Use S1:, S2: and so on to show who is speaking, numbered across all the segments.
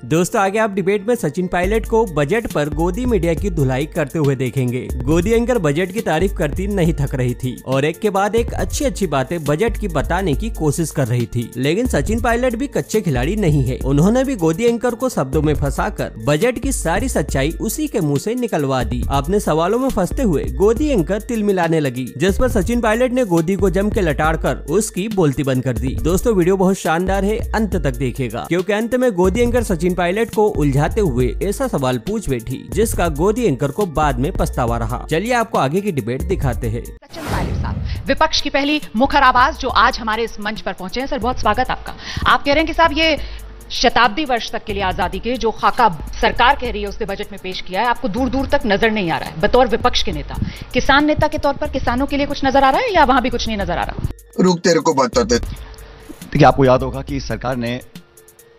S1: दोस्तों आगे आप डिबेट में सचिन पायलट को बजट पर गोदी मीडिया की धुलाई करते हुए देखेंगे। गोदी एंकर बजट की तारीफ करती नहीं थक रही थी और एक के बाद एक अच्छी बातें बजट की बताने की कोशिश कर रही थी। लेकिन सचिन पायलट भी कच्चे खिलाड़ी नहीं है। उन्होंने भी गोदी एंकर को शब्दों में फंसाकर बजट की सारी सच्चाई उसी के मुंह से निकलवा दी। अपने सवालों में फंसते हुए गोदी एंकर तिल मिलाने लगी, जिस पर सचिन पायलट ने गोदी को जम के लटाड़ कर उसकी बोलती बंद कर दी। दोस्तों वीडियो बहुत शानदार है, अंत तक देखिएगा, क्योंकि अंत में गोदी एंकर सचिन पायलट को उलझाते हुए ऐसा सवाल पूछ बैठी जिसका गोदी एंकर को बाद में पछतावा रहा। चलिए आपको आगे की डिबेट दिखाते हैं।
S2: सचिन पायलट साहब, विपक्ष की पहली मुखर आवाज जो आज हमारे इस मंच पर पहुंचे हैं। सर बहुत स्वागत आपका। आप कह रहे हैं कि साहब ये शताब्दी वर्ष तक के लिए आजादी के जो खाका सरकार कह रही है उसने बजट में पेश किया है, आपको दूर दूर तक नजर नहीं आ रहा है। बतौर विपक्ष के नेता, किसान नेता के तौर पर किसानों के लिए कुछ नजर आ रहा है या वहां भी कुछ नहीं नजर आ रहा?
S3: रुक, तेरे को बताते।
S4: देखिए, आपको याद होगा कि सरकार ने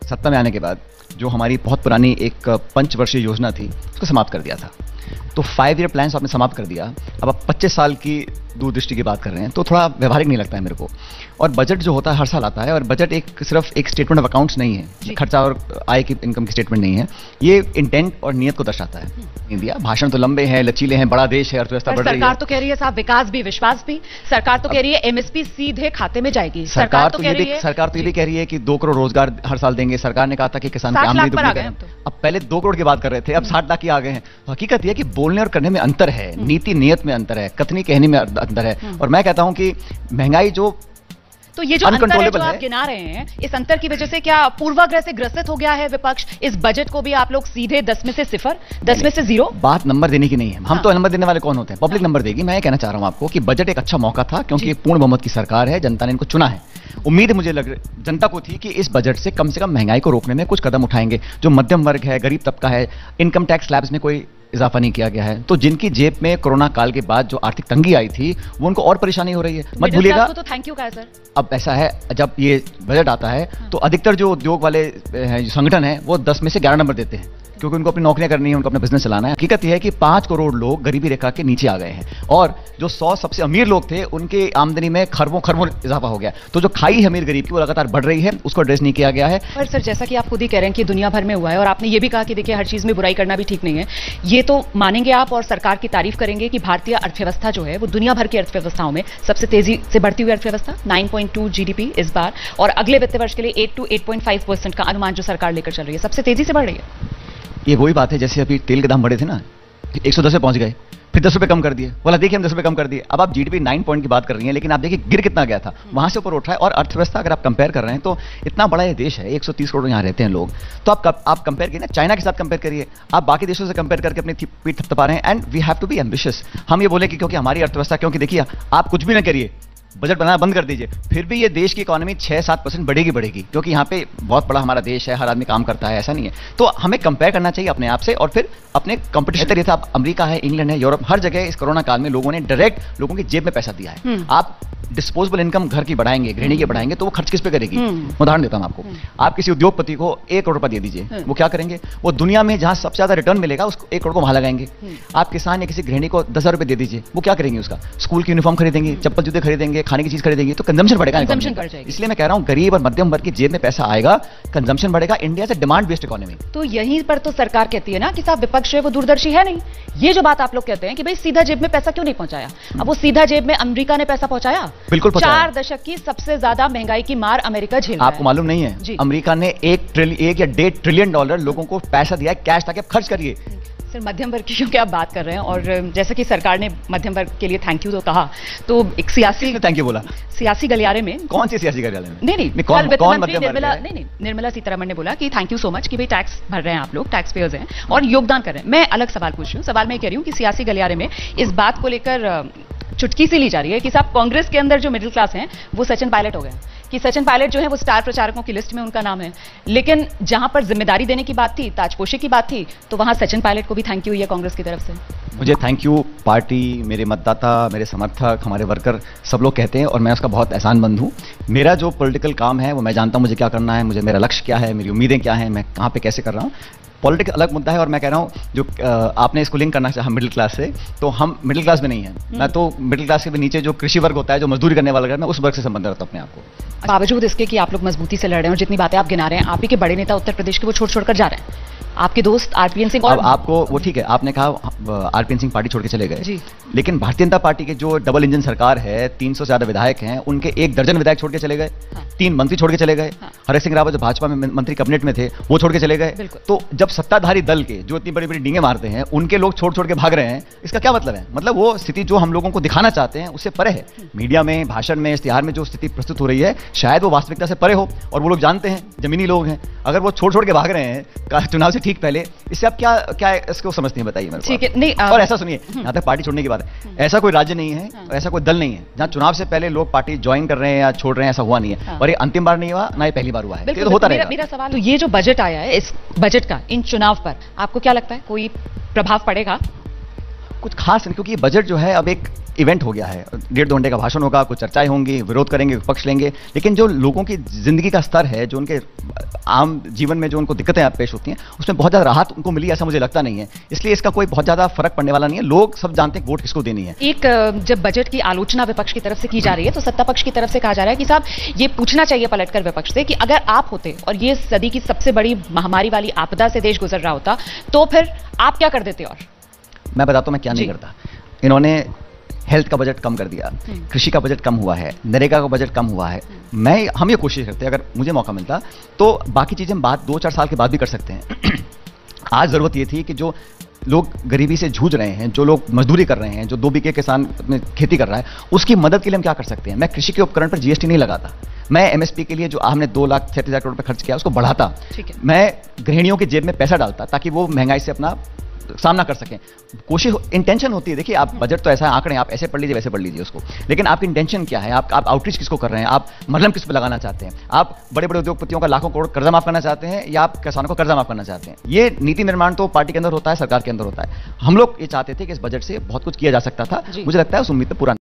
S4: सत्ता में आने के बाद जो हमारी बहुत पुरानी एक पंचवर्षीय योजना थी उसको समाप्त कर दिया था। तो 5 ईयर प्लान आपने समाप्त कर दिया। अब आप 25 साल की दूरदृष्टि की बात कर रहे हैं, तो थोड़ा व्यवहारिक नहीं लगता है मेरे को। और बजट जो होता है हर साल आता है, और बजट सिर्फ एक स्टेटमेंट ऑफ अकाउंट्स नहीं है, खर्चा और आय की इनकम की स्टेटमेंट नहीं है। ये इंटेंट और नियत को दर्शाता है। इंडिया भाषण तो लंबे हैं, लचीले हैं, बड़ा देश है, अर्थव्यवस्था बढ़ रही है।
S2: सरकार तो कह रही है साहब विकास भी विश्वास भी। सरकार तो कह रही है एमएसपी सीधे खाते में जाएगी। सरकार तो ये भी कह रही है
S4: कि 2 करोड़ रोजगार हर साल देंगे। सरकार ने कहा था कि किसान की आमदनी दोगुनी करें। अब पहले 2 करोड़ की बात कर रहे थे, अब 60 लाख की आ गए हैं। हकीकत यह कि बोलने और करने में अंतर है, नीति नियत में अंतर है, कथनी कहनी में अंतर है। और मैं कहता हूं कि महंगाई
S2: तो ये जो अंतर है जो आप गिना रहे हैं, इस अंतर की वजह से क्या पूर्वाग्रह से ग्रसित हो गया है विपक्ष? इस बजट को भी आप लोग सीधे 10 में से 0, 10 में से 0?
S4: बात नंबर देने की नहीं है। हम तो नंबर देने वाले कौन होते हैं? पब्लिक नंबर देगी। मैं ये कहना चाह रहा हूं आपको कि बजट एक अच्छा मौका था, क्योंकि पूर्ण बहुमत की सरकार है, जनता ने इनको चुना है। उम्मीद मुझे जनता को थी कि इस बजट से कम महंगाई को रोकने में कुछ कदम उठाएंगे। जो मध्यम वर्ग है, गरीब तबका है, इनकम टैक्स स्लैब्स में कोई इजाफा नहीं किया गया है, तो जिनकी जेब में कोरोना काल के बाद जो आर्थिक तंगी आई थी वो उनको और परेशानी हो रही है। मत भूलिएगा।
S2: तो थैंक यू का है सर।
S4: अब ऐसा है, जब ये बजट आता है तो अधिकतर जो उद्योग वाले संगठन है वो 10 में से 11 नंबर देते हैं, क्योंकि उनको अपनी नौकरियां करनी है, उनको अपना बिजनेस चलाना है। हकीकत यह है कि 5 करोड़ लोग गरीबी रेखा के नीचे आ गए हैं, और जो 100 सबसे अमीर लोग थे उनके आमदनी में खरबों इजाफा हो गया। तो जो खाई है अमीर गरीब की वो लगातार बढ़ रही है, उसको एड्रेस नहीं किया गया है।
S2: पर सर जैसा कि आप खुद ही कह रहे हैं कि दुनिया भर में हुआ है, और आपने ये भी कहा कि देखिए हर चीज में बुराई करना भी ठीक नहीं है। ये तो मानेंगे आप और सरकार की तारीफ करेंगे कि भारतीय अर्थव्यवस्था जो है वो दुनिया भर की अर्थव्यवस्थाओं में सबसे तेजी से बढ़ती हुई अर्थव्यवस्था, 9.2 GDP इस बार, और अगले वित्त वर्ष के लिए 8 to 8.5% का अनुमान जो सरकार लेकर चल रही है, सबसे तेजी से बढ़ रही है।
S4: ये वही बात है जैसे अभी तेल के दाम बढ़े थे ना, 110 पे पहुंच गए, फिर 10 रुपए कम कर दिए। बोला देखिए हम 10 रुपए कम कर दिए। अब आप जीडीपी 9 पॉइंट की बात कर रही हैं, लेकिन आप देखिए गिर कितना गया था, वहां से ऊपर उठ रहा है। और अर्थव्यवस्था अगर आप कंपेयर कर रहे हैं तो इतना बड़ा ये देश है, 130 करोड़ यहाँ रहते हैं लोग। तो आप कंपेयर करिए ना, चाइना के साथ कंपेयर करिए, आप बाकी देशों से कंपेयर करके अपनी पीठ थपथपा रहे हैं। And we have to be ambitious. हम ये बोले कि क्योंकि हमारी अर्थव्यवस्था, क्योंकि देखिए आप कुछ भी ना करिए, बजट बनाना बंद कर दीजिए, फिर भी ये देश की इकोनॉमी 6-7% बढ़ेगी, क्योंकि यहाँ पे बहुत बड़ा हमारा देश है, हर आदमी काम करता है, ऐसा नहीं है। तो हमें कंपेयर करना चाहिए अपने आप से, और फिर अपने कंपटीशन। ये था, अमेरिका है, इंग्लैंड है, यूरोप, हर जगह इस कोरोना काल में लोगों ने डायरेक्ट लोगों की जेब में पैसा दिया है। आप डिस्पोजेबल इनकम घर की बढ़ाएंगे, गृहिणी की बढ़ाएंगे, तो वो खर्च किस पे करेगी? उदाहरण देता हूं आपको। आप किसी उद्योगपति को 1 करोड़ रुपया दे दीजिए, वो क्या करेंगे? वो दुनिया में जहां सबसे ज्यादा रिटर्न मिलेगा उसको 1 करोड़ को वहां लगाएंगे। आप किसान या किसी गृहिणी को 10,000 रुपए दे दीजिए, वो क्या करेंगे? उसका स्कूल की यूनिफॉर्म खरीदेंगे, चप्पल जूते खरीदेंगे, खाने की चीज खरीदेंगे, तो कंजम्पशन बढ़ेगा। इसलिए मैं कह रहा हूं गरीब और मध्यम वर्ग की जेब में पैसा आएगा, कंजम्पशन बढ़ेगा। इंडिया से डिमांड बेस्ड इकोनॉमी।
S2: तो यहीं पर तो सरकार कहती है ना कि साहब विपक्ष है वो दूरदर्शी है नहीं। ये जो बात आप लोग कहते हैं कि भाई सीधा जेब में पैसा क्यों नहीं पहुंचाया, अब वो सीधा जेब में अमेरिका ने पैसा पहुंचाया।
S4: बिल्कुल पहुंचाया।
S2: 4 दशक की सबसे ज्यादा महंगाई की मार अमेरिका झेल रहा है।
S4: आपको मालूम नहीं है, अमेरिका ने 1 या $1.5 ट्रिलियन लोगों को पैसा दिया है कैश, ताकि आप खर्च करिए।
S2: सर मध्यम वर्ग की क्योंकि आप बात कर रहे हैं, और जैसे कि सरकार ने मध्यम वर्ग के लिए थैंक यू तो कहा, तो एक सियासी
S4: थैंक यू बोला,
S2: सियासी गलियारे में।
S4: कौन सी सियासी गलियारे में?
S2: नहीं, कौन निर्मला सीतारमण ने बोला कि थैंक यू सो मच कि भाई टैक्स भर रहे हैं आप लोग, टैक्स पेयर्स हैं और योगदान कर रहे हैं। मैं अलग सवाल पूछ रही हूँ। सवाल मैं कह रही हूँ कि सियासी गलियारे में इस बात को लेकर चुटकी सी ली जा रही है कि साहब कांग्रेस के अंदर जो मिडिल क्लास हैं वो सचिन पायलट हो गए, कि सचिन पायलट जो है वो स्टार प्रचारकों की लिस्ट में उनका नाम है। लेकिन जहां पर जिम्मेदारी देने की बात थी, ताजपोशी की बात थी, तो वहां सचिन पायलट को भी थैंक यू है कांग्रेस की तरफ से।
S4: मुझे थैंक यू पार्टी, मेरे मतदाता, मेरे समर्थक, हमारे वर्कर सब लोग कहते हैं, और मैं उसका बहुत एहसानमंद हूं। मेरा जो पॉलिटिकल काम है वो मैं जानता हूं मुझे क्या करना है, मुझे मेरा लक्ष्य क्या है, मेरी उम्मीदें क्या हैं, मैं कहां पे कैसे कर रहा हूं। पॉलिटिक्स अलग मुद्दा है, और मैं कह रहा हूँ जो आपने इसको लिंक करना चाहा मिडिल क्लास से, तो हम मिडिल क्लास में नहीं है। मैं तो मिडिल क्लास के भी नीचे जो कृषि वर्ग होता है, जो मजदूरी करने वाला, मैं उस वर्ग से संबंध रखता हूँ अपने आप को।
S2: बावजूद इसके कि आप लोग मजबूती से लड़ रहे हैं और जितनी बातें आप गिना रहे हैं, आप ही के बड़े नेता उत्तर प्रदेश के वो छोड़ कर जा रहे हैं। आपके दोस्त आरपीएन सिंह,
S4: अब आपको वो ठीक है, आपने कहा आरपीएन सिंह पार्टी छोड़ के चले गए, लेकिन भारतीय जनता पार्टी के जो डबल इंजन सरकार है, 300 से ज्यादा विधायक हैं, उनके 1 दर्जन विधायक छोड़ के चले गए, 3 मंत्री छोड़ के चले गए, हरीश सिंह रावत जो भाजपा में मंत्री कैबिनेट में थे वो छोड़ के चले गए। तो जब सत्ताधारी दल के जो इतनी बड़ी बड़ी डींगे मारते हैं, उनके लोग छोड़ के भाग रहे हैं, इसका क्या मतलब है? मतलब वो स्थिति जो हम लोगों को दिखाना चाहते हैं उससे परे है। मीडिया में, भाषण में, इश्तिहार में जो स्थिति प्रस्तुत हो रही है, शायद वो वास्तविकता से परे हो, और वो लोग जानते हैं, जमीनी लोग हैं। अगर वो छोड़ के भाग रहे हैं चुनाव से ठीक पहले, इससे आप क्या इसको समझते हैं, बताइए मेरे को। नहीं, और ऐसा सुनिए, यहाँ तक पार्टी छोड़ने की बात है, ऐसा कोई राज्य नहीं है, ऐसा कोई दल नहीं है जहाँ चुनाव से पहले लोग पार्टी ज्वाइन कर रहे हैं या छोड़ रहे हैं, ऐसा हुआ नहीं है। और ये अंतिम बार नहीं हुआ, ना ये पहली बार हुआ है, ये तो होता रहेगा।
S2: मेरा सवाल, तो ये जो बजट आया है, इस बजट का इन चुनाव पर आपको क्या लगता है, कोई प्रभाव पड़ेगा?
S4: कुछ खास नहीं, क्योंकि बजट जो है अब एक इवेंट हो गया है। 1.5-2 घंटे का भाषण होगा, कुछ चर्चाएं होंगी, विरोध करेंगे, विपक्ष लेंगे, लेकिन जो लोगों की जिंदगी का स्तर है, जो उनके आम जीवन में जो उनको दिक्कतें पेश होती हैं, उसमें बहुत ज्यादा राहत उनको मिली ऐसा मुझे लगता नहीं है। इसलिए इसका कोई बहुत ज्यादा फर्क पड़ने वाला नहीं है। लोग सब जानते हैं वोट किसको देनी है।
S2: एक जब बजट की आलोचना विपक्ष की तरफ से की जा रही है, तो सत्ता पक्ष की तरफ से कहा जा रहा है कि साहब ये पूछना चाहिए पलटकर विपक्ष से कि अगर आप होते और ये सदी की सबसे बड़ी महामारी वाली आपदा से देश गुजर रहा होता, तो फिर आप क्या कर देते? और
S4: मैं बताता हूं मैं क्या नहीं करता। इन्होंने हेल्थ का बजट कम कर दिया, कृषि का बजट कम हुआ है, नरेगा का बजट कम हुआ है। हम ये कोशिश करते हैं, अगर मुझे मौका मिलता तो बाकी चीजें हम बात 2-4 साल के बाद भी कर सकते हैं। आज जरूरत ये थी कि जो लोग गरीबी से जूझ रहे हैं, जो लोग मजदूरी कर रहे हैं, जो 2 बीघे किसान खेती कर रहा है, उसकी मदद के लिए हम क्या कर सकते हैं। मैं कृषि के उपकरण पर जीएसटी नहीं लगाता, मैं एमएसपी के लिए जो हमने 2,36,000 करोड़ रुपए खर्च किया उसको बढ़ाता, मैं गृहिणियों की जेब में पैसा डालता ताकि वो महंगाई से अपना सामना कर सकें। कोशिश, इंटेंशन होती है। देखिए, आप बजट तो ऐसा है, आंकड़े आप ऐसे पढ़ लीजिए, वैसे पढ़ लीजिए उसको, लेकिन आपकी इंटेंशन क्या है? आप आउटरीच किसको कर रहे हैं? आप मरहम किस पे लगाना चाहते हैं? आप बड़े बड़े उद्योगपतियों का लाखों करोड़ कर्जा माफ करना चाहते हैं, या आप किसानों को कर्जा माफ करना चाहते हैं? ये नीति निर्माण तो पार्टी के अंदर होता है, सरकार के अंदर होता है। हम लोग ये चाहते थे कि इस बजट से बहुत कुछ किया जा सकता था। मुझे लगता है उस उम्मीद पर पूरा